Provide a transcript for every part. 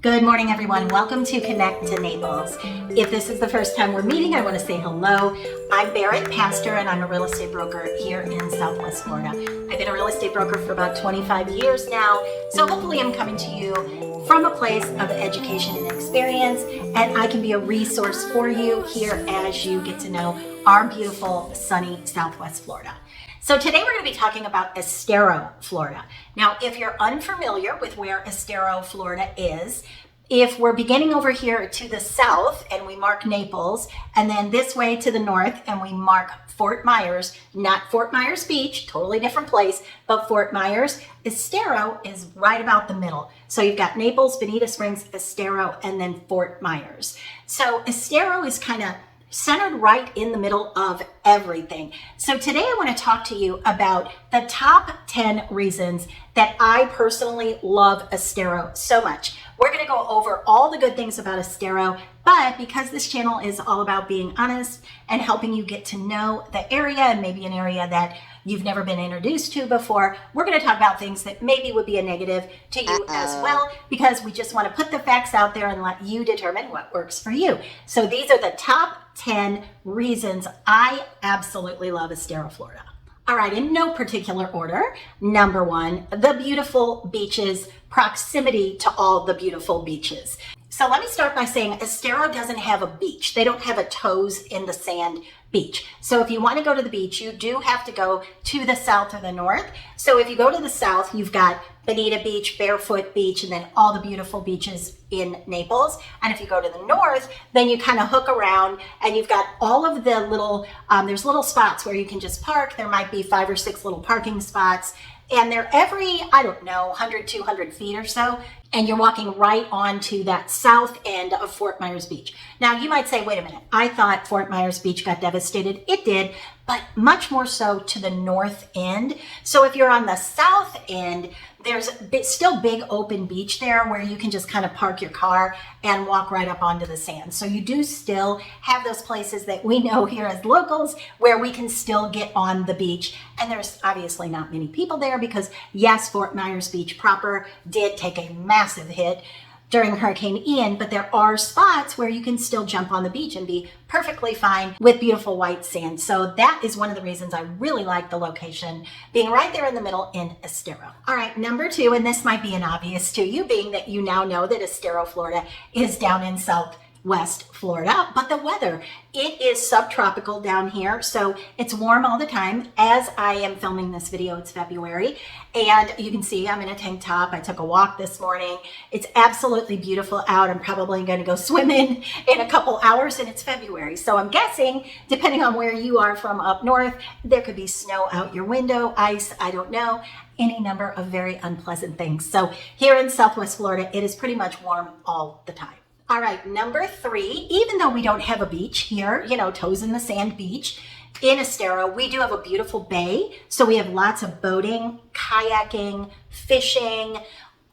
Good morning, everyone. Welcome to Connect to Naples. If this is the first time we're meeting, I want to say hello. I'm BarrettPastor, and I'm a real estate broker here in Southwest Florida. I've been a real estate broker for about 25 years now, so hopefully I'm coming to you from a place of education and experience, and I can be a resource for you here as you get to know our beautiful, sunny Southwest Florida. So today we're going to be talking about Estero, Florida. Now, if you're unfamiliar with where Estero, Florida is, if we're beginning over here to the south and we mark Naples, and then this way to the north and we mark Fort Myers, not Fort Myers Beach, totally different place, but Fort Myers, Estero is right about the middle. So you've got Naples, Bonita Springs, Estero, and then Fort Myers. So Estero is kind of centered right in the middle of everything. So today I want to talk to you about the top 10 reasons that I personally love Estero so much. We're going to go over all the good things about Estero, but because this channel is all about being honest and helping you get to know the area and maybe an area that you've never been introduced to before, we're going to talk about things that maybe would be a negative to you as well, because we just want to put the facts out there and let you determine what works for you. So these are the top 10 reasons I absolutely love Estero, Florida. All right, in no particular order. Number one, the beautiful beaches, proximity to all the beautiful beaches. So let me start by saying Estero doesn't have a beach. They don't have a toes in the sand beach. So if you want to go to the beach, you do have to go to the south or the north. So if you go to the south, you've got Bonita Beach, Barefoot Beach, and then all the beautiful beaches in Naples. And if you go to the north, then you kind of hook around and you've got all of the little, there's little spots where you can just park. There might be 5 or 6 little parking spots. And they're every, 100, 200 feet or so. And you're walking right onto that south end of Fort Myers Beach. Now, you might say, wait a minute, I thought Fort Myers Beach got devastated. It did, but much more so to the north end. So if you're on the south end, there's still big open beach there where you can just kind of park your car and walk right up onto the sand. So you do still have those places that we know here as locals where we can still get on the beach. And there's obviously not many people there because, yes, Fort Myers Beach proper did take a massive hit during Hurricane Ian, but there are spots where you can still jump on the beach and be perfectly fine with beautiful white sand. So that is one of the reasons I really like the location, being right there in the middle in Estero. All right, number 2, and this might be an obvious to you, being that you now know that Estero, Florida is down in Southwest Florida, but the weather, it is subtropical down here, so it's warm all the time. As I am filming this video, it's February, and you can see I'm in a tank top. I took a walk this morning. It's absolutely beautiful out. I'm probably going to go swimming in a couple hours, and it's February, so I'm guessing, depending on where you are from up north, there could be snow out your window, ice, I don't know, any number of very unpleasant things. So here in Southwest Florida, it is pretty much warm all the time. All right, number 3, even though we don't have a beach here, toes in the sand beach, in Estero, we do have a beautiful bay. So we have lots of boating, kayaking, fishing,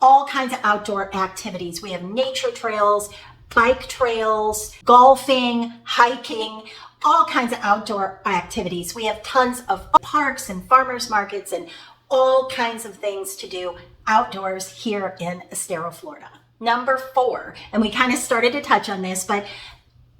all kinds of outdoor activities. We have nature trails, bike trails, golfing, hiking, all kinds of outdoor activities. We have tons of parks and farmers markets and all kinds of things to do outdoors here in Estero, Florida. Number 4, and we kind of started to touch on this, but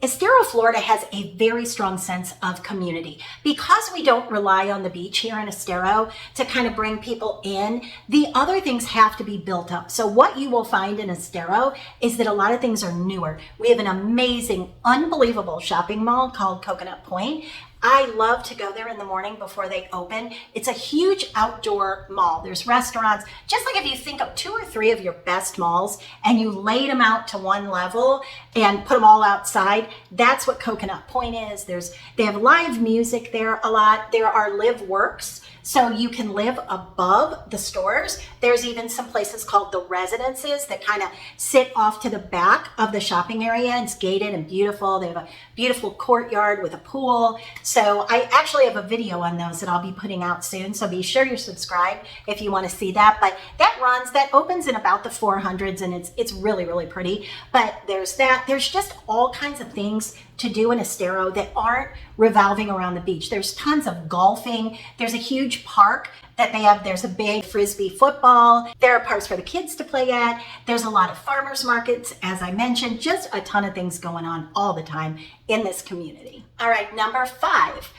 Estero, Florida has a very strong sense of community. Because we don't rely on the beach here in Estero to kind of bring people in, the other things have to be built up. So what you will find in Estero is that a lot of things are newer. We have an amazing, unbelievable shopping mall called Coconut Point. I love to go there in the morning before they open. It's a huge outdoor mall. There's restaurants. Just like if you think of 2 or 3 of your best malls and you laid them out to one level and put them all outside, that's what Coconut Point is. They have live music there a lot. There are live works, so you can live above the stores. There's even some places called the residences that kind of sit off to the back of the shopping area. It's gated and beautiful. They have a beautiful courtyard with a pool. So I actually have a video on those that I'll be putting out soon. So be sure you're subscribed if you want to see that. But that opens in about the 400s, and it's really, really pretty. But there's that. There's just all kinds of things to do in Estero that aren't revolving around the beach. There's tons of golfing. There's a huge huge park that they have. There's a big frisbee football. There are parks for the kids to play at. There's a lot of farmers markets, as I mentioned, just a ton of things going on all the time in this community. All right, number 5.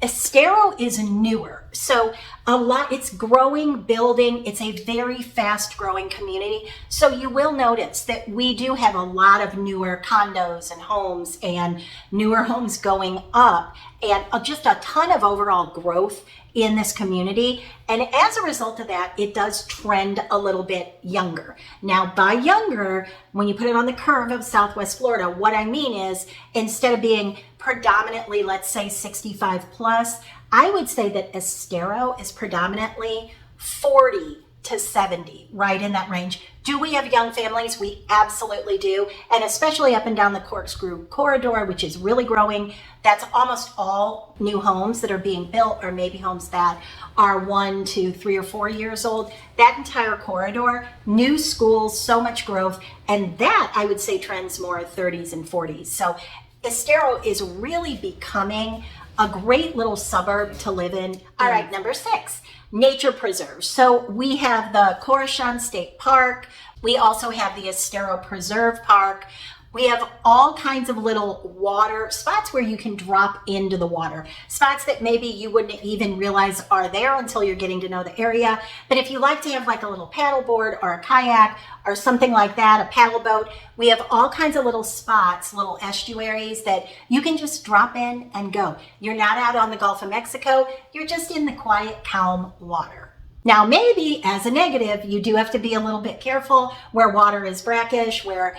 Estero is newer, so it's growing, building. It's a very fast growing community. So you will notice that we do have a lot of newer condos and homes and newer homes going up, and just a ton of overall growth in this community. And as a result of that, it does trend a little bit younger. Now, by younger, when you put it on the curve of Southwest Florida, what I mean is, instead of being predominantly, let's say 65 plus, I would say that Estero is predominantly 40 to 70, right in that range. Do we have young families? We absolutely do. And especially up and down the Corkscrew corridor, which is really growing. That's almost all new homes that are being built, or maybe homes that are 1 to 3 or 4 years old. That entire corridor, new schools, so much growth. And that, I would say, trends more 30s and 40s. So Estero is really becoming a great little suburb to live in. All right, number 6. Nature preserves. So we have the Coruscant State Park. We also have the Estero Preserve Park. We have all kinds of little water spots where you can drop into the water. Spots that maybe you wouldn't even realize are there until you're getting to know the area. But if you like to have like a little paddle board or a kayak or something like that, a paddle boat, we have all kinds of little spots, little estuaries that you can just drop in and go. You're not out on the Gulf of Mexico. You're just in the quiet, calm water. Now, maybe as a negative, you do have to be a little bit careful where water is brackish, where,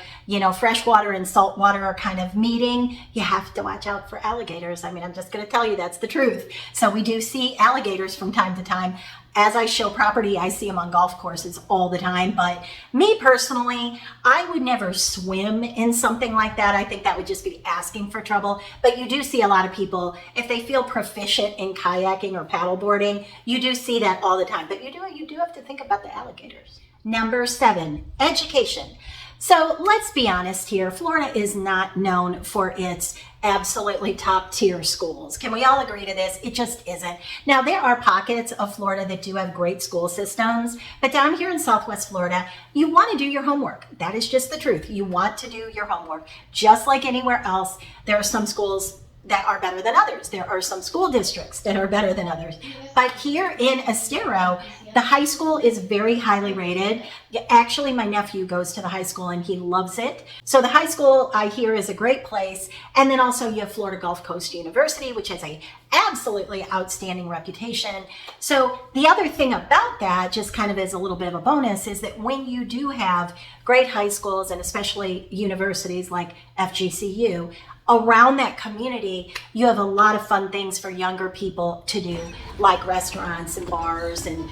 fresh water and salt water are kind of meeting. You have to watch out for alligators. I mean, I'm just going to tell you that's the truth. So we do see alligators from time to time. As I show property, I see them on golf courses all the time. But me personally, I would never swim in something like that. I think that would just be asking for trouble. But you do see a lot of people, if they feel proficient in kayaking or paddleboarding, you do see that all the time. But you do have to think about the alligators. Number 7, education. So let's be honest here. Florida is not known for its absolutely top tier schools. Can we all agree to this? It just isn't. Now, there are pockets of Florida that do have great school systems, but down here in Southwest Florida, you want to do your homework. That is just the truth. You want to do your homework. Just like anywhere else, there are some schools that are better than others. There are some school districts that are better than others. But here in Estero, the high school is very highly rated. Actually, my nephew goes to the high school and he loves it. So the high school, I hear, is a great place. And then also you have Florida Gulf Coast University, which has a absolutely outstanding reputation. So the other thing about that, just kind of as a little bit of a bonus, is that when you do have great high schools and especially universities like FGCU, around that community, you have a lot of fun things for younger people to do, like restaurants and bars and,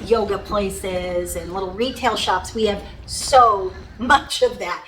yoga places and little retail shops. We have so much of that.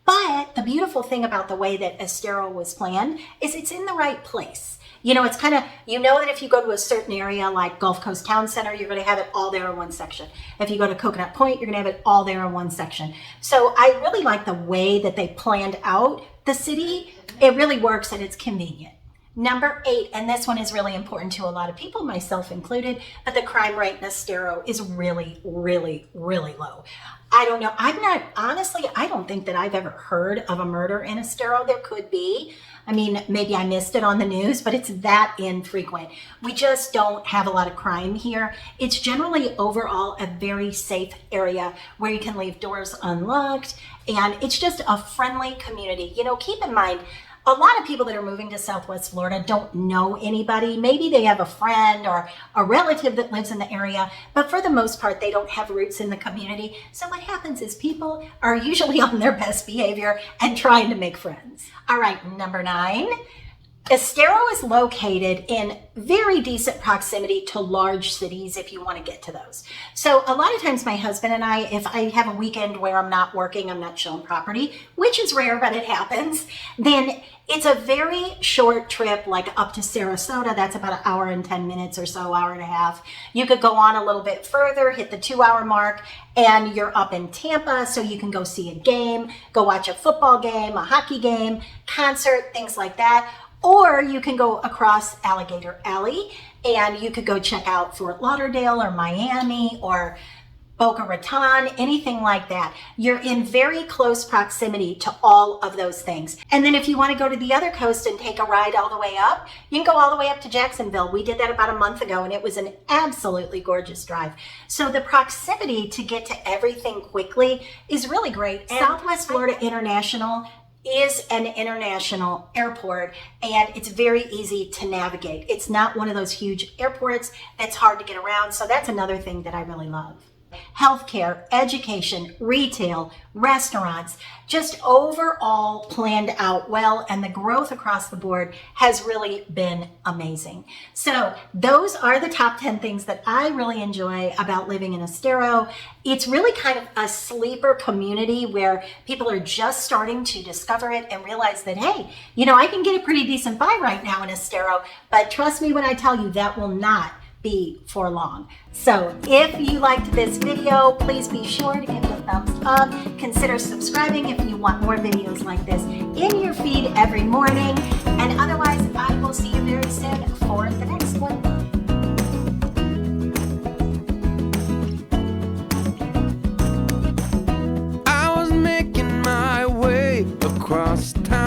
But the beautiful thing about the way that Estero was planned is it's in the right place. It's kind of, that if you go to a certain area like Gulf Coast Town Center, you're going to have it all there in one section. If you go to Coconut Point, you're going to have it all there in one section. So I really like the way that they planned out the city. It really works and it's convenient. Number 8, and this one is really important to a lot of people, myself included, but the crime rate in Estero is really, really, really low. I don't know. I don't think that I've ever heard of a murder in Estero. There could be. I mean, maybe I missed it on the news, but it's that infrequent. We just don't have a lot of crime here. It's generally overall a very safe area where you can leave doors unlocked, and it's just a friendly community. Keep in mind, a lot of people that are moving to Southwest Florida don't know anybody. Maybe they have a friend or a relative that lives in the area, but for the most part, they don't have roots in the community. So what happens is people are usually on their best behavior and trying to make friends. All right, number 9. Estero is located in very decent proximity to large cities if you want to get to those. So a lot of times my husband and I, if I have a weekend where I'm not working, I'm not showing property, which is rare, but it happens, then it's a very short trip, like up to Sarasota. That's about an hour and 10 minutes or so, hour and a half. You could go on a little bit further, hit the 2-hour mark, and you're up in Tampa, so you can go see a game, go watch a football game, a hockey game, concert, things like that. Or you can go across Alligator Alley and you could go check out Fort Lauderdale or Miami or Boca Raton, anything like that. You're in very close proximity to all of those things. And then if you want to go to the other coast and take a ride all the way up, you can go all the way up to Jacksonville. We did that about a month ago and it was an absolutely gorgeous drive. So the proximity to get to everything quickly is really great. And Southwest Florida International is an international airport and it's very easy to navigate. It's not one of those huge airports that's hard to get around. So that's another thing that I really love. Healthcare, education, retail, restaurants, just overall planned out well, and the growth across the board has really been amazing. So those are the top 10 things that I really enjoy about living in Estero. It's really kind of a sleeper community where people are just starting to discover it and realize that, hey, you know, I can get a pretty decent buy right now in Estero, but trust me when I tell you that will not be for long. So if you liked this video, please be sure to give it a thumbs up. Consider subscribing if you want more videos like this in your feed every morning. And otherwise, I will see you very soon for the next one. I was making my way across town.